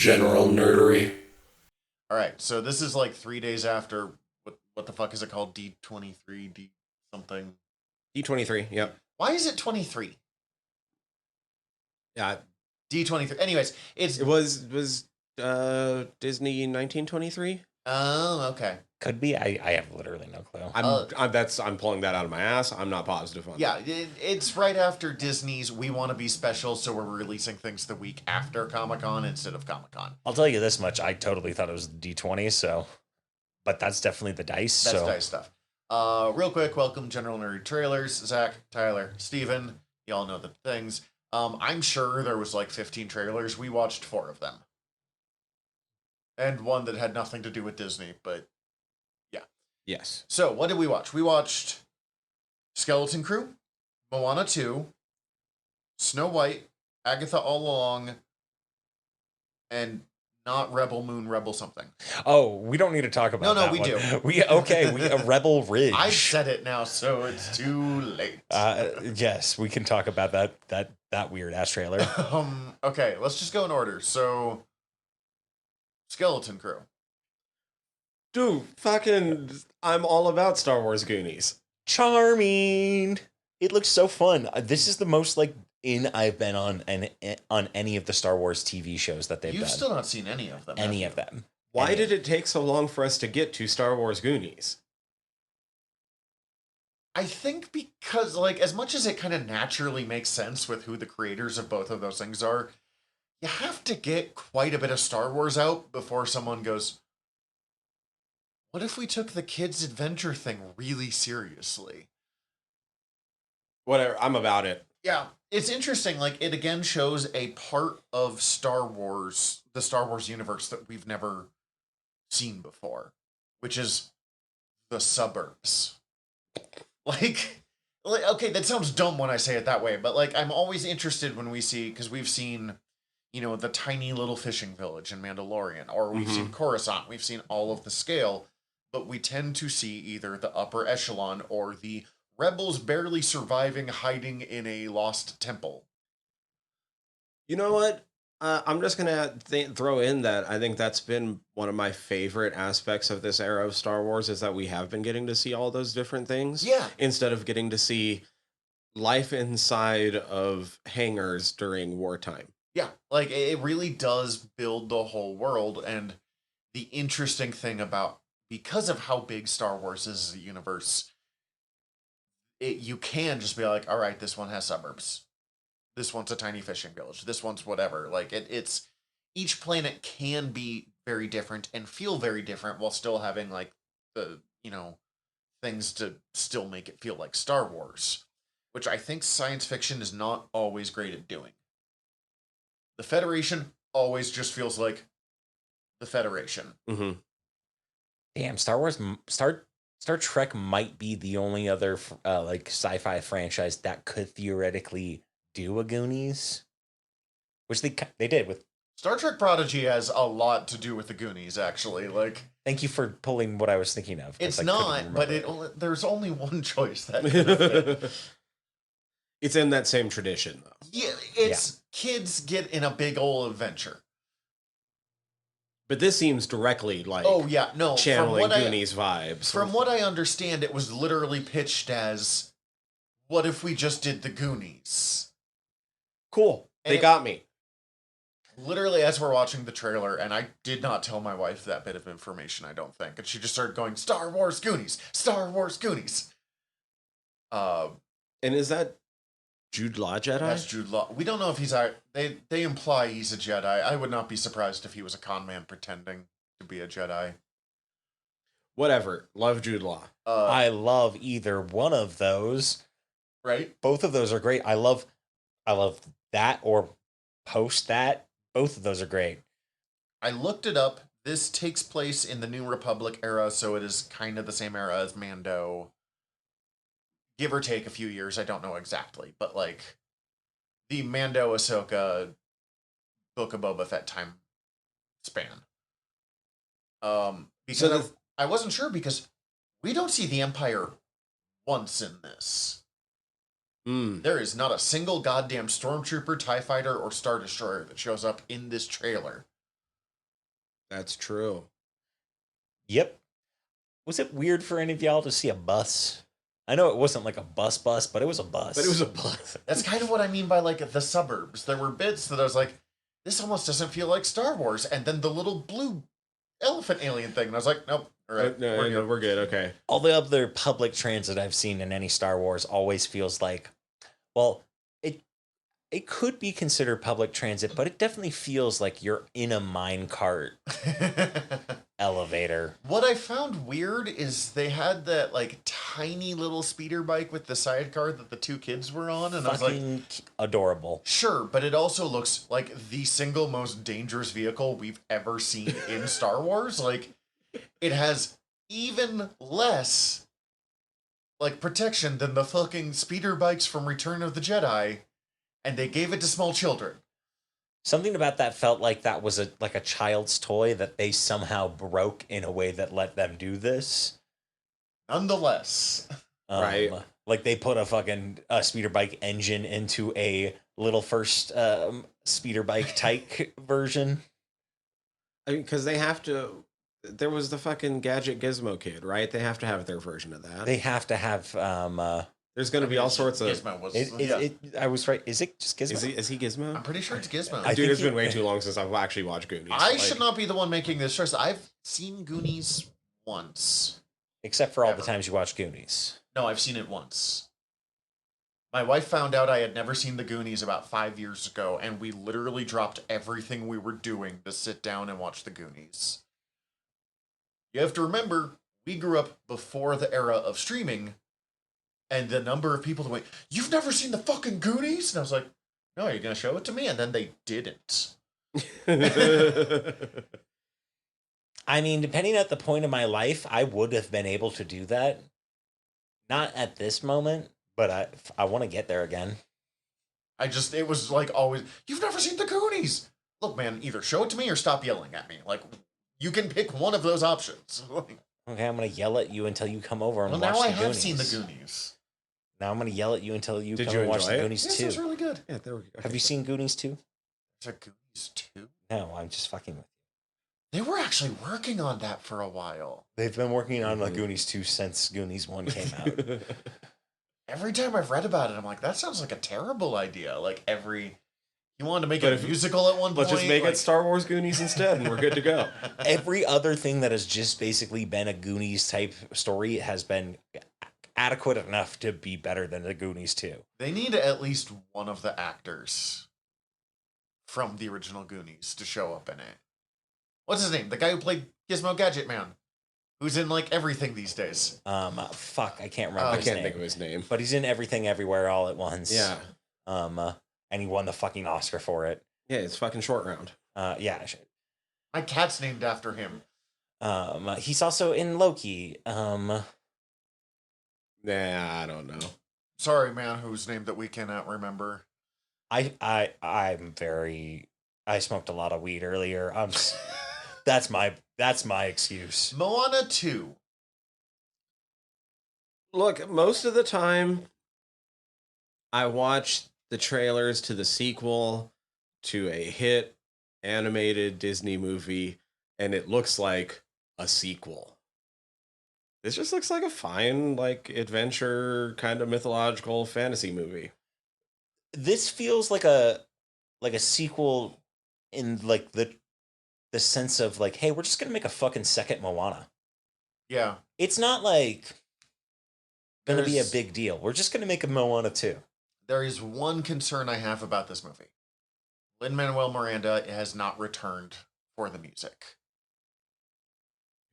general nerdery. All right, so this is like 3 days after what the fuck is it called? D23, D something. D23. Yep. Why is it 23? Yeah. D23. Anyways, It was Disney 1923. Oh, okay. Could be. I have literally no clue. I'm pulling that out of my ass. I'm not positive on. Yeah, it's right after Disney's We Want to Be Special, so we're releasing things the week after Comic-Con instead of Comic-Con. I'll tell you this much: I totally thought it was the D20. So, but that's definitely the dice. That's dice stuff. Real quick, welcome General Nerd Trailers. Zach, Tyler, Steven. Y'all know the things. I'm sure there was like 15 trailers. We watched 4 of them. And one that had nothing to do with Disney, but yeah. Yes. So, what did we watch? We watched Skeleton Crew, Moana 2, Snow White, Agatha All Along, and not Rebel Moon, Rebel something. Oh, we don't need to talk about that. No, we do. We a Rebel Ridge. I said it now, so it's too late. Yes, we can talk about that weird ass trailer. Okay, let's just go in order. So, Skeleton Crew. Dude, fucking, I'm all about Star Wars Goonies. Charming. It looks so fun. This is the most like I've been on any of the Star Wars TV shows that they've done. You've still not seen any of them. Any of them. Why did it take so long for us to get to Star Wars Goonies? I think because, like, as much as it kind of naturally makes sense with who the creators of both of those things are, you have to get quite a bit of Star Wars out before someone goes, what if we took the kids' adventure thing really seriously? Whatever, I'm about it. Yeah, it's interesting. Like, it again shows a part of Star Wars, the Star Wars universe that we've never seen before, which is the suburbs. Like, okay, that sounds dumb when I say it that way, but like, I'm always interested when we see, because we've seen, you know, the tiny little fishing village in Mandalorian, or we've seen Coruscant, we've seen all of the scale, but we tend to see either the upper echelon or the rebels barely surviving hiding in a lost temple. You know what? I'm just going to throw in that I think that's been one of my favorite aspects of this era of Star Wars is that we have been getting to see all those different things. Yeah. Instead of getting to see life inside of hangars during wartime. Yeah, like, it really does build the whole world, and the interesting thing about, because of how big Star Wars is as a universe, you can just be like, all right, this one has suburbs. This one's a tiny fishing village. This one's whatever. Like, it's each planet can be very different and feel very different while still having, like, the, you know, things to still make it feel like Star Wars, which I think science fiction is not always great at doing. The Federation always just feels like the Federation. Mm-hmm. Damn, Star Trek might be the only other like sci-fi franchise that could theoretically do a Goonies, which they did with Star Trek Prodigy has a lot to do with the Goonies, actually. Like, thank you for pulling what I was thinking of. It's not, but there's only one choice that could fit. It's in that same tradition, though. Yeah, kids get in a big old adventure. But this seems directly like channeling Goonies vibes. From what I understand, it was literally pitched as, what if we just did the Goonies? Cool. They got me. Literally, as we're watching the trailer, and I did not tell my wife that bit of information, I don't think, and she just started going, Star Wars Goonies! Star Wars Goonies! And is that Jude Law Jedi? That's Jude Law. We don't know if he's they imply he's a Jedi. I would not be surprised if he was a con man pretending to be a Jedi. Whatever. Love Jude Law. I love either one of those. Right? Both of those are great. I love that or post that. Both of those are great. I looked it up. This takes place in the New Republic era, so it is kind of the same era as Mando. Give or take a few years, I don't know exactly, but like the Mando, Ahsoka, Book of Boba Fett time span. Because I wasn't sure, because we don't see the Empire once in this. There is not a single goddamn Stormtrooper, TIE Fighter, or Star Destroyer that shows up in this trailer. That's true. Yep. Was it weird for any of y'all to see a bus? I know it wasn't like a bus, but it was a bus. But it was a bus. That's kind of what I mean by like the suburbs. There were bits that I was like, this almost doesn't feel like Star Wars. And then the little blue elephant alien thing, and I was like, nope, all right, We're good. Okay. All the other public transit I've seen in any Star Wars always feels like, well, it could be considered public transit, but it definitely feels like you're in a minecart elevator. What I found weird is they had that like tiny little speeder bike with the sidecar that the two kids were on, and I was like, adorable. Sure, but it also looks like the single most dangerous vehicle we've ever seen in Star Wars. Like, it has even less like protection than the fucking speeder bikes from Return of the Jedi, and they gave it to small children. Something about that felt like that was like a child's toy that they somehow broke in a way that let them do this. Nonetheless. Right. Like they put a fucking speeder bike engine into a little first speeder bike type version. I mean, because they have to. There was the fucking Gadget Gizmo kid, right? They have to have their version of that. They have to have. There's going to be all sorts of. Gizmo was. I was right. Is it just Gizmo? Is he Gizmo? I'm pretty sure it's Gizmo. Dude, it's been way too long since I've actually watched Goonies. I should not be the one making this choice. I've seen Goonies once. Except for all the times you watch Goonies. No, I've seen it once. My wife found out I had never seen the Goonies about 5 years ago, and we literally dropped everything we were doing to sit down and watch the Goonies. You have to remember, we grew up before the era of streaming, and the number of people that went, "You've never seen the fucking Goonies?" And I was like, "No, are you going to show it to me?" And then they didn't. I mean, depending at the point of my life, I would have been able to do that. Not at this moment, but I want to get there again. It was like always, "You've never seen the Goonies!" Look, man, either show it to me or stop yelling at me. Like, you can pick one of those options. Okay, I'm going to yell at you until you come over and watch now the I Goonies. have seen the Goonies. Now I'm going to yell at you until you Did come you and watch enjoy the it? Goonies Yes, 2. it's really good. Yeah, there we go. Have you seen Goonies 2? Is it Goonies 2? No, I'm just fucking with They were actually working on that for a while. you. They've been working on the Goonies 2 since Goonies 1 came out. Every time I've read about it, I'm like, that sounds like a terrible idea. Like, you wanted to make But it a musical at one point. Let's just make like, it Star Wars Goonies instead, and we're good to go. Every other thing that has just basically been a Goonies type story has been adequate enough to be better than the Goonies 2. They need at least one of the actors from the original Goonies to show up in it. What's his name? The guy who played Gizmo Gadget Man, who's in like everything these days. Fuck, I can't remember. I his can't name. think of his name. But he's in Everything Everywhere All at Once. Yeah. And he won the fucking Oscar for it. Yeah, it's fucking Short Round. Yeah. My cat's named after him. He's also in Loki. Nah, I don't know. Sorry, man, whose name that we cannot remember. I smoked a lot of weed earlier. That's my excuse. Moana 2. Look, most of the time, I watch the trailers to the sequel to a hit animated Disney movie, and it looks like a sequel. This just looks like a fine, like, adventure, kind of mythological fantasy movie. This feels like a sequel in like the sense of like, hey, we're just gonna make a fucking second Moana. Yeah. It's not like gonna be a There's- big deal. We're just gonna make a Moana 2. There is one concern I have about this movie. Lin-Manuel Miranda has not returned for the music.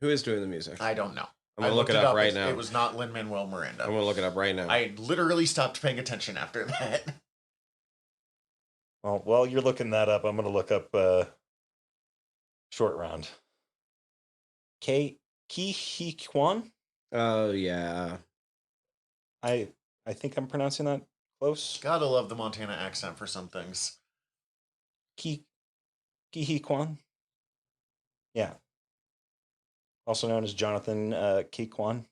Who is doing the music? I don't know. I'm gonna I look looked it up right It now. was not Lin-Manuel Miranda. I'm gonna look it up right now. I literally stopped paying attention after that. Well, while you're looking that up, I'm gonna look up Short Round. Ki Hee Kwan? Oh yeah. I think I'm pronouncing that close. Gotta love the Montana accent for some things. Ki Hee Kwan? Yeah. Also known as Jonathan Ki Kwan.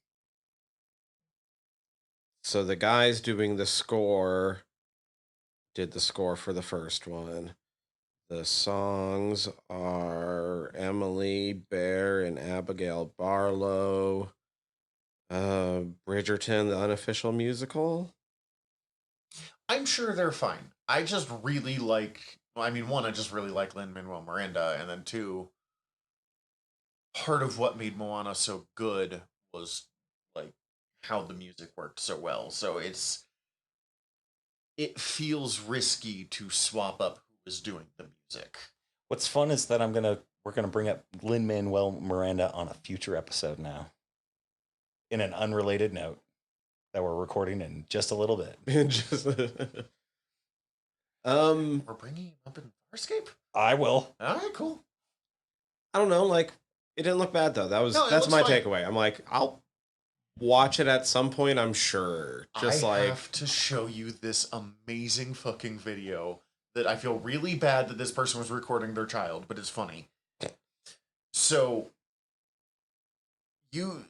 So the guys doing the score did the score for the first one. The songs are Emily Bear and Abigail Barlow. Bridgerton, the unofficial musical. I'm sure they're fine. I just really like. Well, I mean, one, I just really like Lin-Manuel Miranda, and then two, part of what made Moana so good was like how the music worked so well. So it feels risky to swap up who is doing the music. What's fun is that we're gonna bring up Lin Manuel Miranda on a future episode now, in an unrelated note that we're recording in just a little bit. Just, We're bringing him up in Farscape. I will. All right, cool. I don't know. Like, it didn't look bad though. That's my takeaway. I'm like, I'll watch it at some point. I'm sure. Just I have to show you this amazing fucking video that I feel really bad that this person was recording their child, but it's funny. So you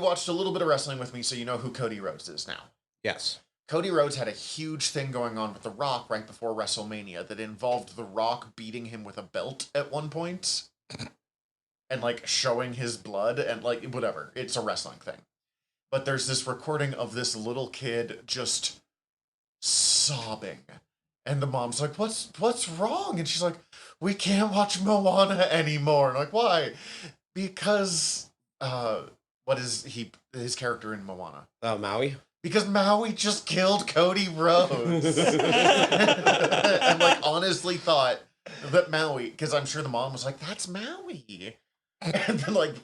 watched a little bit of wrestling with me, so you know who Cody Rhodes is now. Yes. Cody Rhodes had a huge thing going on with The Rock right before WrestleMania that involved The Rock beating him with a belt at one point and like showing his blood and like whatever. It's a wrestling thing. But there's this recording of this little kid just sobbing. And the mom's like, what's wrong? And she's like, we can't watch Moana anymore. And I'm like, why? Because what is his character in Moana? Maui. Because Maui just killed Cody Rhodes. And like honestly thought that Maui, because I'm sure the mom was like, that's Maui. And then like,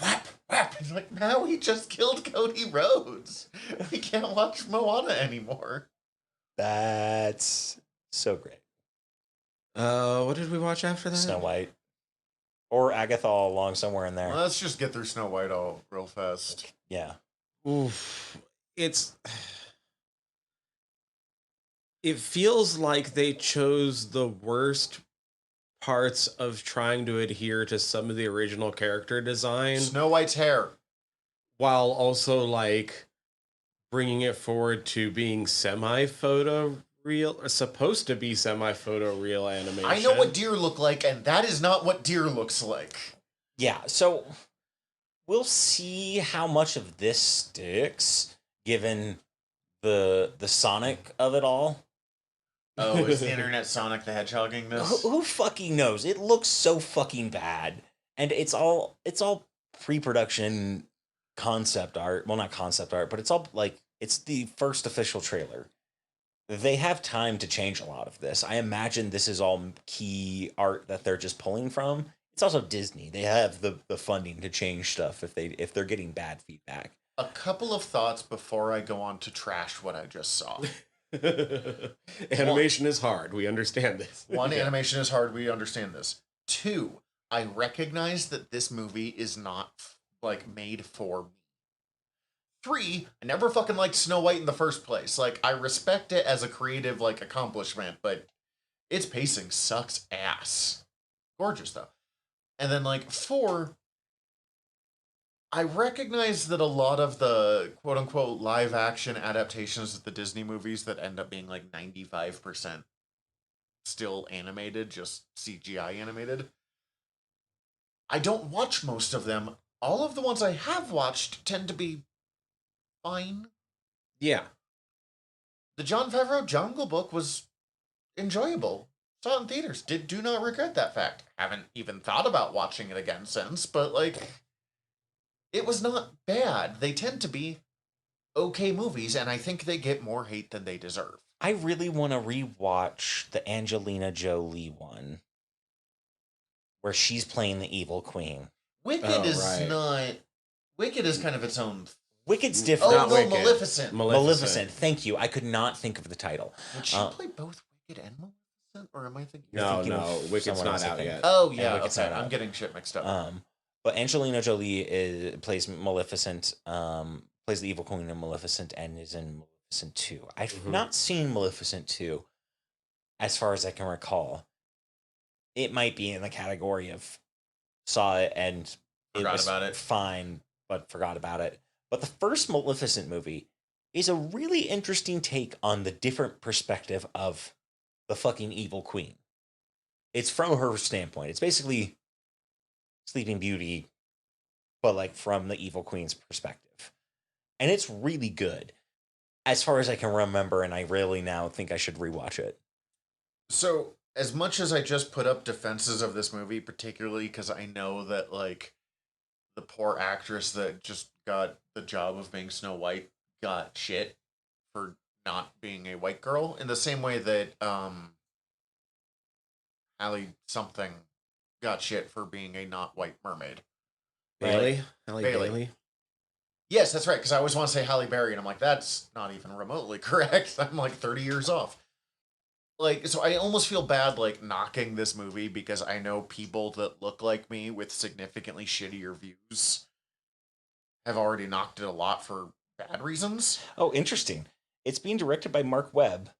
whap, whap. And like, Maui just killed Cody Rhodes. We can't watch Moana anymore. That's so great. What did we watch after that? Snow White. Or Agatha all along somewhere in there. Well, let's just get through Snow White all real fast. Yeah. Oof. It feels like they chose the worst parts of trying to adhere to some of the original character design Snow White's hair. while also like bringing it forward to being semi-photo real, or supposed to be semi-photo real animation. I know what deer look like, and that is not what deer looks like. Yeah, so we'll see how much of this sticks given the Sonic of it all. Oh, is the internet Sonic the Hedgehogging this? Who fucking knows? It looks so fucking bad. And it's all pre-production concept art. Well, not concept art, but it's all like it's the first official trailer. They have time to change a lot of this. I imagine this is all key art that they're just pulling from. It's also Disney. They have the funding to change stuff if they're getting bad feedback. A couple of thoughts before I go on to trash what I just saw. Animation is hard. We understand this. One, animation is hard. We understand this. Two, I recognize that this movie is not like made for me. Three, I never fucking liked Snow White in the first place. Like, I respect it as a creative like accomplishment, but its pacing sucks ass. Gorgeous though. And then like four, I recognize that a lot of the quote-unquote live-action adaptations of the Disney movies that end up being like 95% still animated, just CGI animated. I don't watch most of them. All of the ones I have watched tend to be fine. Yeah. The Jon Favreau Jungle Book was enjoyable. Saw it in theaters. Do not regret that fact. Haven't even thought about watching it again since, but like... it was not bad. They tend to be okay movies, and I think they get more hate than they deserve. I really want to rewatch the Angelina Jolie one, where she's playing the evil queen. Wicked Wicked is kind of its own. Wicked's different. Oh, no, Maleficent. Maleficent. Thank you. I could not think of the title. Would she play both Wicked and Maleficent, or am I thinking? No, Wicked's not out yet. Oh yeah, okay. I'm getting shit mixed up. But Angelina Jolie plays Maleficent, plays the evil queen in Maleficent, and is in Maleficent 2. I've not seen Maleficent 2, as far as I can recall. It might be in the category of saw it and forgot about it. Fine, but forgot about it. But the first Maleficent movie is a really interesting take on the different perspective of the fucking evil queen. it's from her standpoint. It's basically Sleeping Beauty, but like from the evil queen's perspective. And it's really good as far as I can remember, and I really now think I should rewatch it. So, as much as I just put up defenses of this movie, particularly because I know that, like, the poor actress that just got the job of being Snow White got shit for not being a white girl, in the same way that, Hallie something got shit for being a not white mermaid. Bailey? Halle Bailey. Bailey? Yes, that's right, because I always want to say Halle Berry, and I'm like, that's not even remotely correct. I'm like 30 years off. Like, so I almost feel bad, like, knocking this movie because I know people that look like me with significantly shittier views have already knocked it a lot for bad reasons. Oh, interesting. It's being directed by Mark Webb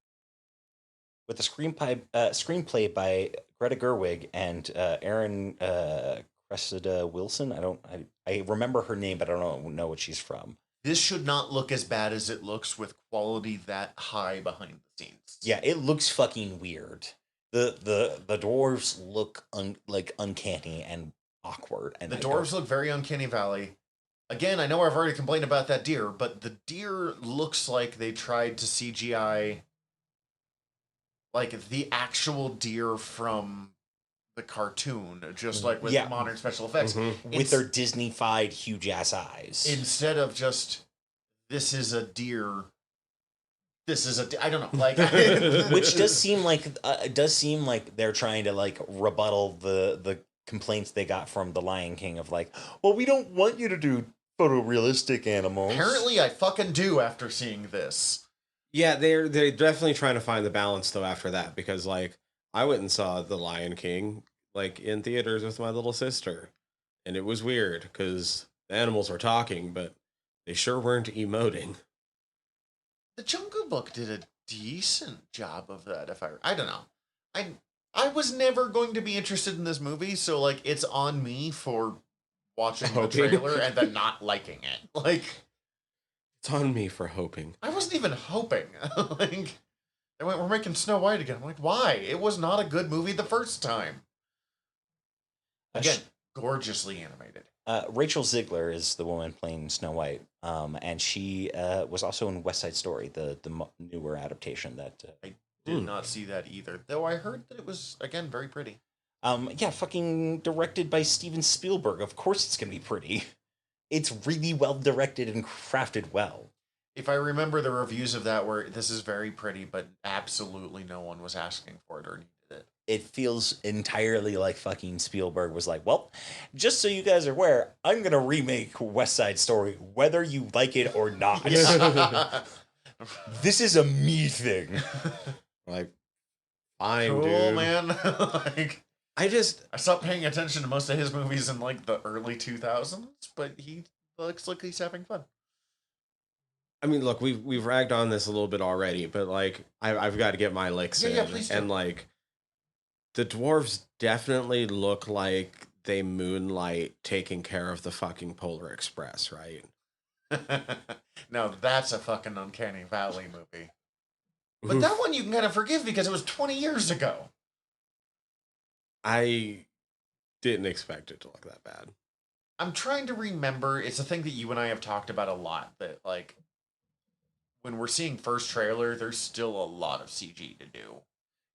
with a screenplay by Greta Gerwig and Aaron Cressida Wilson. I remember her name, but I don't know what she's from. This should not look as bad as it looks with quality that high behind the scenes. Yeah, it looks fucking weird. The dwarves look like uncanny and awkward, and the dwarves look very Uncanny Valley. Again, I know I've already complained about that deer, but the deer looks like they tried to CGI like the actual deer from the cartoon, just like with modern special effects. Mm-hmm. With their Disney-fied huge ass eyes. Instead of just, this is a deer, I don't know, like... Which does seem like they're trying to like rebuttal the complaints they got from The Lion King of like, well, we don't want you to do photorealistic animals. Apparently I fucking do after seeing this. Yeah, they're definitely trying to find the balance though after that, because like I went and saw The Lion King like in theaters with my little sister, and it was weird because the animals were talking, but they sure weren't emoting. The Jungle Book did a decent job of that. I don't know, I was never going to be interested in this movie, so like it's on me for watching the trailer and then not liking it. Like, it's on me for hoping. I wasn't even hoping. Like, they went, we're making Snow White again. I'm like, why? It was not a good movie the first time. Again, gorgeously animated. Rachel Ziegler is the woman playing Snow White, and she was also in West Side Story, the newer adaptation that I did not see that either, though I heard that it was, again, very pretty. Yeah, fucking directed by Steven Spielberg. Of course it's gonna be pretty. It's really well directed and crafted well. If I remember the reviews of that, where this is very pretty, but absolutely no one was asking for it or needed it. It feels entirely like fucking Spielberg was like, well, just so you guys are aware, I'm gonna remake West Side Story, whether you like it or not. This is a me thing. Like, fine, cool, dude. Man. Like, I stopped paying attention to most of his movies in like the early 2000s, but he looks like he's having fun. I mean, look, we've ragged on this a little bit already, but like I've got to get my licks in. Yeah, please do. And like the dwarves definitely look like they moonlight taking care of the fucking Polar Express, right? No, that's a fucking Uncanny Valley movie. But that one you can kind of forgive because it was 20 years ago. I didn't expect it to look that bad. I'm trying to remember. It's a thing that you and I have talked about a lot, that like when we're seeing first trailer, there's still a lot of CG to do.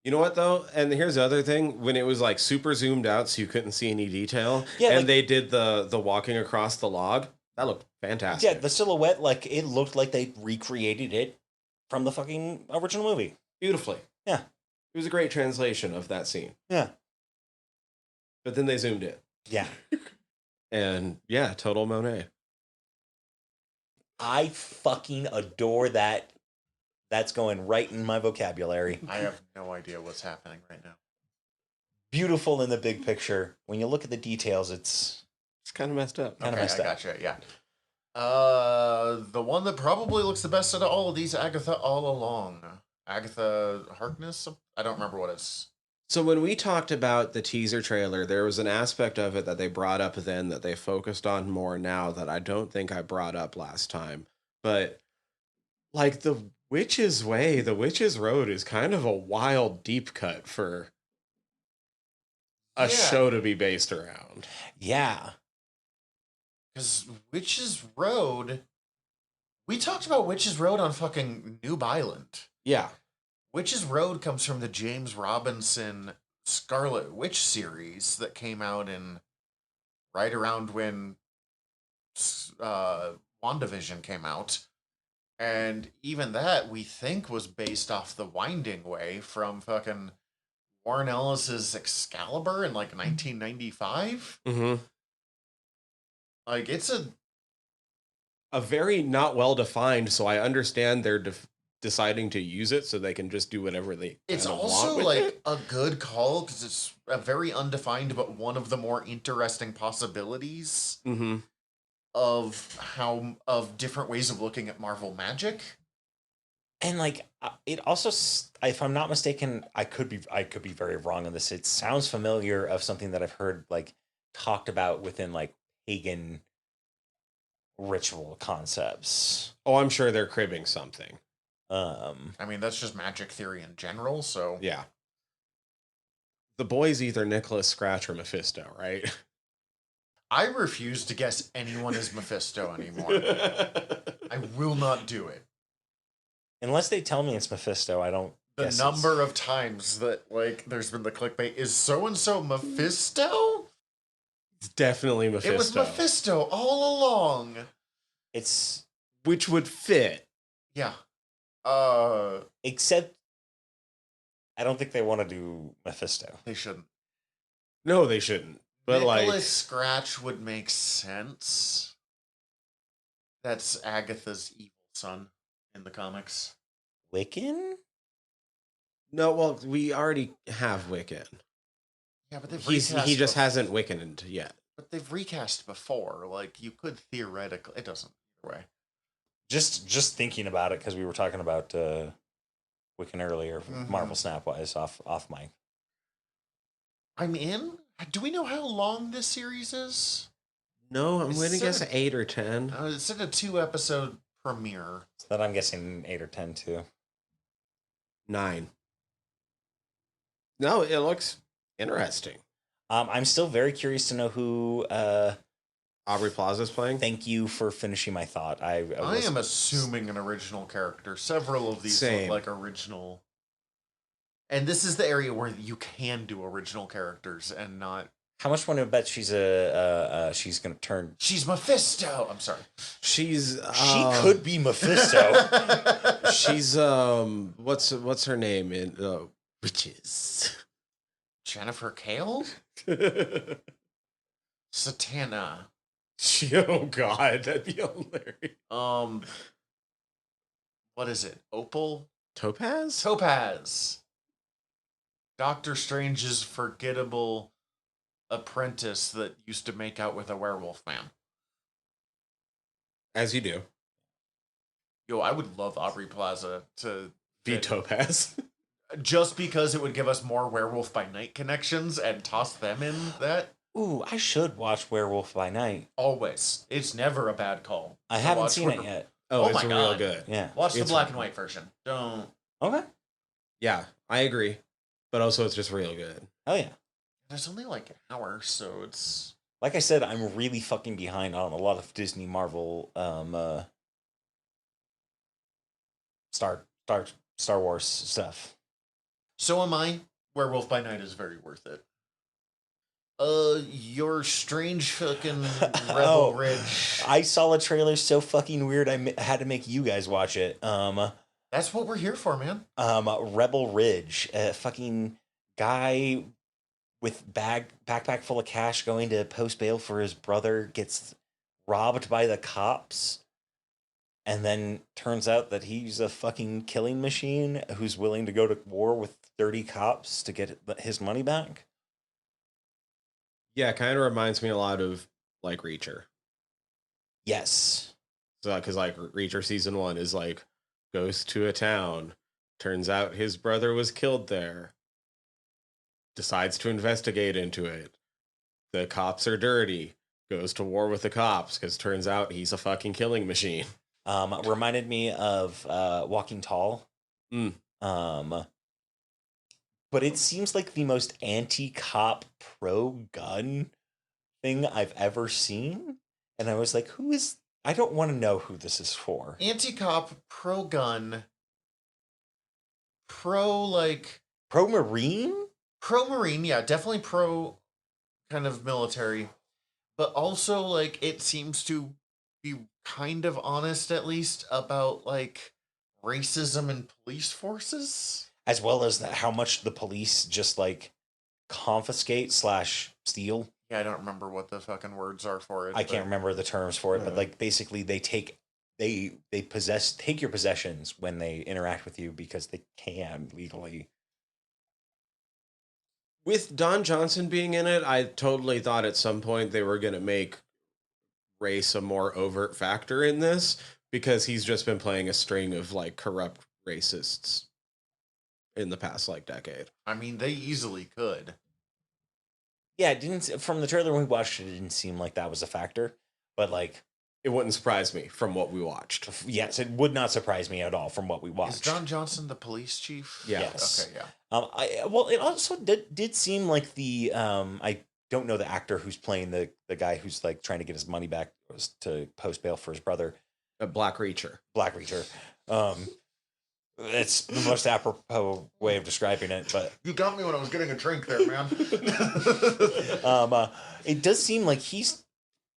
You know what though? And here's the other thing: when it was like super zoomed out, so you couldn't see any detail, and like, they did the walking across the log, that looked fantastic. Yeah, the silhouette, like it looked like they recreated it from the fucking original movie beautifully. Yeah, it was a great translation of that scene. Yeah, but then they zoomed in. Yeah, and yeah, total Monet. I fucking adore that. That's going right in my vocabulary. I have no idea what's happening right now. Beautiful in the big picture. When you look at the details, it's kind of messed up. I gotcha. Yeah. The one that probably looks the best out of all of these, Agatha All Along. Agatha Harkness? I don't remember what it's... So when we talked about the teaser trailer, there was an aspect of it that they brought up then that they focused on more now that I don't think I brought up last time. But like the Witch's Way, the Witch's Road is kind of a wild deep cut for a show to be based around. Yeah. Because Witch's Road, we talked about Witch's Road on fucking Noob Island. Yeah. Witch's Road comes from the James Robinson Scarlet Witch series that came out in right around when WandaVision came out. And even that, we think, was based off The Winding Way from fucking Warren Ellis's Excalibur in like 1995. Mm-hmm. Like, it's a very not well defined, so I understand they're deciding to use it so they can just do whatever they it's want also with like it. a good call because it's a very undefined but one of the more interesting possibilities Mm-hmm. of different ways of looking at Marvel magic. And like it also, if I'm not mistaken, I could be very wrong on this. It sounds familiar of something that I've heard like talked about within like pagan ritual concepts. Oh, I'm sure they're cribbing something. I mean, that's just magic theory in general, so Yeah. The boy's either Nicholas Scratch or Mephisto, right? I refuse to guess anyone is Mephisto anymore. I will not do it. Unless they tell me it's Mephisto, I don't. The number of times that like there's been the clickbait is so and so Mephisto. It's definitely Mephisto. It was Mephisto all along. It's which would fit. Yeah. Except I don't think they want to do Mephisto. They shouldn't. No, they shouldn't. But Nicholas Scratch would make sense. That's Agatha's evil son in the comics. Wiccan? No, well, we already have Wiccan. Yeah, but he just hasn't Wiccaned yet. But they've recast before. Like, you could theoretically... It doesn't either way. Just thinking about it, because we were talking about Wiccan earlier, Marvel Snap-wise, off mic. I'm in. Do we know how long this series is? No, I'm going to guess 8 or 10. It's in a 2-episode premiere. So that I'm guessing 8 or 10 too. 9. No, it looks interesting. I'm still very curious to know who Aubrey Plaza's playing. Thank you for finishing my thought. I am assuming an original character. Several of these look like original. And this is the area where you can do original characters and not. How much want to bet she's she's gonna turn? She's Mephisto. I'm sorry. She could be Mephisto. She's what's her name in Witches? Jennifer Kale. Satana. Oh God, that'd be hilarious. What is it? Opal? Topaz? Topaz. Doctor Strange's forgettable apprentice that used to make out with a werewolf man. As you do. Yo, I would love Aubrey Plaza to be Topaz. Just because it would give us more Werewolf by Night connections and toss them in that. Ooh, I should watch Werewolf by Night. Always. It's never a bad call. I haven't seen it yet. Oh, it's real good. Yeah. Watch the black and white version. Don't. Okay. Yeah, I agree. But also it's just real good. Oh yeah. There's only like an hour, so it's... Like I said, I'm really fucking behind on a lot of Disney Marvel Star Wars stuff. So am I. Werewolf by Night is very worth it. Your strange fucking Rebel Ridge. I saw a trailer so fucking weird I had to make you guys watch it. That's what we're here for, man. Rebel Ridge, a fucking guy with backpack full of cash going to post bail for his brother gets robbed by the cops. And then turns out that he's a fucking killing machine who's willing to go to war with 30 cops to get his money back. Yeah, it kind of reminds me a lot of like Reacher. Yes. So, because like Reacher season 1 is like goes to a town, turns out his brother was killed there, decides to investigate into it. The cops are dirty, goes to war with the cops because turns out he's a fucking killing machine. Reminded me of Walking Tall. but it seems like the most anti-cop pro-gun thing I've ever seen. And I was like, I don't want to know who this is for. Anti-cop, pro-gun, pro-like... Pro-marine? Pro-marine, yeah, definitely pro kind of military. But also, like, it seems to be kind of honest, at least, about, like, racism in police forces. As well as how much the police just, like, confiscate / steal. Yeah, I don't remember what the fucking words are for it. I can't remember the terms for it, but, Yeah. like, basically they take your possessions when they interact with you because they can legally. With Don Johnson being in it, I totally thought at some point they were going to make race a more overt factor in this, because he's just been playing a string of like corrupt racists in the past like decade. I mean, they easily could. Yeah, it didn't, from the trailer we watched, it didn't seem like that was a factor, but like, it wouldn't surprise me from what we watched. Yes, it would not surprise me at all from what we watched. Is Don Johnson the police chief? Yeah. Yes. Okay, yeah. Well, it also did seem like the I don't know the actor who's playing the guy who's like trying to get his money back to post bail for his brother. A Black Reacher. Black Reacher. It's the most apropos way of describing it, but You got me when I was getting a drink there, man. it does seem like he's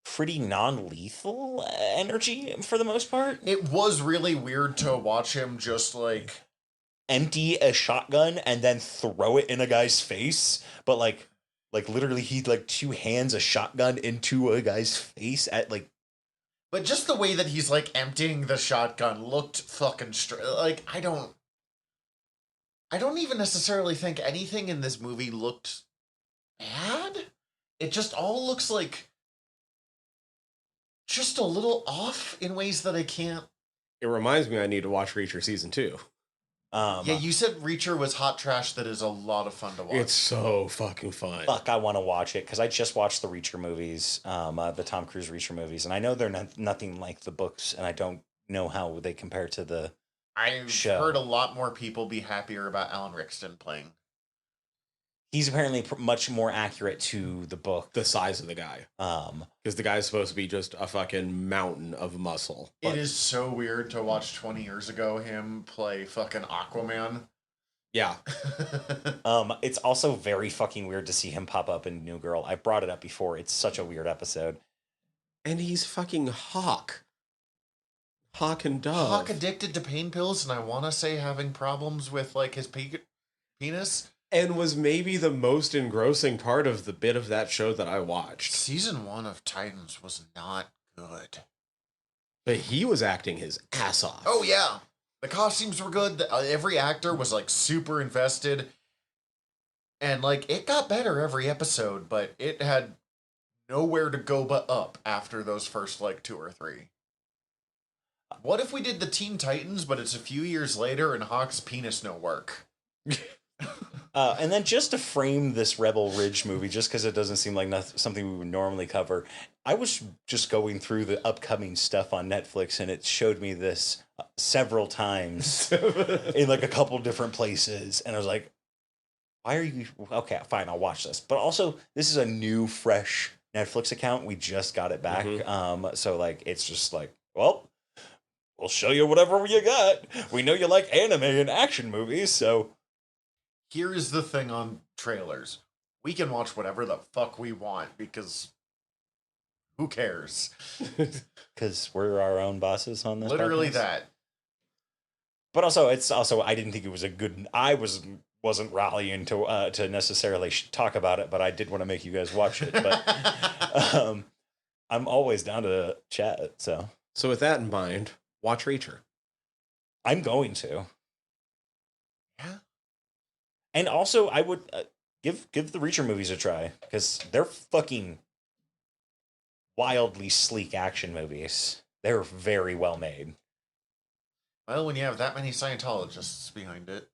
pretty non-lethal energy for the most part. It was really weird to watch him just like Empty a shotgun and then throw it in a guy's face, but like literally he like two hands a shotgun into a guy's face at like. But just the way that he's like emptying the shotgun looked fucking like I don't even necessarily think anything in this movie looked bad. It just all looks like just a little off in ways that I can't. It reminds me I need to watch Reacher season 2. Yeah, you said Reacher was hot trash. That is a lot of fun to watch. It's so fucking fun. Fuck, I want to watch it because I just watched the Reacher movies, the Tom Cruise Reacher movies, and I know they're nothing like the books, and I don't know how they compare to the I've show. heard a lot more people be happier about Alan Rickson playing. He's apparently much more accurate to the book. The size of the guy. Because the guy's supposed to be just a fucking mountain of muscle. It is so weird to watch 20 years ago him play fucking Aquaman. Yeah. It's also very fucking weird to see him pop up in New Girl. I brought it up before. It's such a weird epeisode. And he's fucking Hawk. Hawk and Dove. Hawk addicted to pain pills, and I want to say having problems with like his penis. And was maybe the most engrossing part of the bit of that show that I watched. Season 1 of Titans was not good. But he was acting his ass off. Oh, yeah. The costumes were good. Every actor was like super invested. And like it got better every episode, but it had nowhere to go but up after those first like 2 or 3. What if we did the Teen Titans, but it's a few years later and Hawk's penis no work? And then just to frame this Rebel Ridge movie, just because it doesn't seem like something we would normally cover, I was just going through the upcoming stuff on Netflix, and it showed me this several times in like a couple different places, and I was like, why are you... Okay, fine, I'll watch this. But also, this is a new, fresh Netflix account. We just got it back. So like, it's just like, well, we'll show you whatever you got. We know you like anime and action movies, so... Here is the thing on trailers. We can watch whatever the fuck we want because who cares? Because we're our own bosses on this. Literally podcast. that. But also, I didn't think it was a good. I wasn't rallying to necessarily talk about it, but I did want to make you guys watch it. But I'm always down to chat. So with that in mind, watch Reacher. I'm going to. Yeah. And also, I would give the Reacher movies a try because they're fucking wildly sleek action movies. They're very well made. Well, when you have that many Scientologists behind it.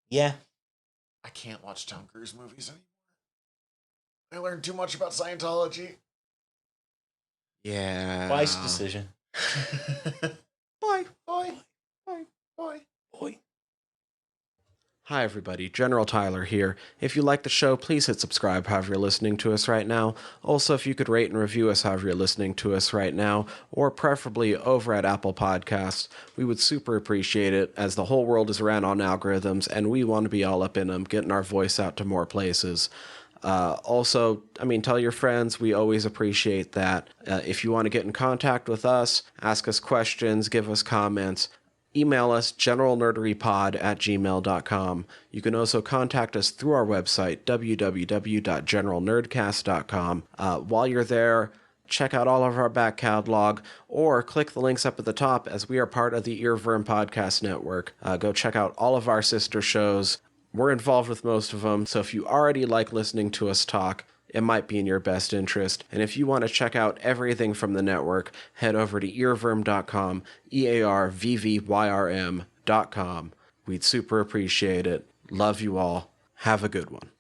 Yeah. I can't watch Tom Cruise movies anymore. I learned too much about Scientology. Yeah. Wise decision. Bye. Bye. Bye. Bye. Boy. Hi everybody, General Tyler here. If you like the show, please hit subscribe however you're listening to us right now. Also, if you could rate and review us however you're listening to us right now, or preferably over at Apple Podcasts, we would super appreciate it, as the whole world is ran on algorithms, and we want to be all up in them, getting our voice out to more places. Also, tell your friends. We always appreciate that. If you want to get in contact with us, ask us questions, give us comments, email us generalnerderypod@gmail.com. You can also contact us through our website, www.generalnerdcast.com. While you're there, check out all of our back catalog, or click the links up at the top, as we are part of the Earworm Podcast Network. Go check out all of our sister shows. We're involved with most of them, so if you already like listening to us talk, it might be in your best interest. And if you want to check out everything from the network, head over to earworm.com, EARVVYRM.com. We'd super appreciate it. Love you all. Have a good one.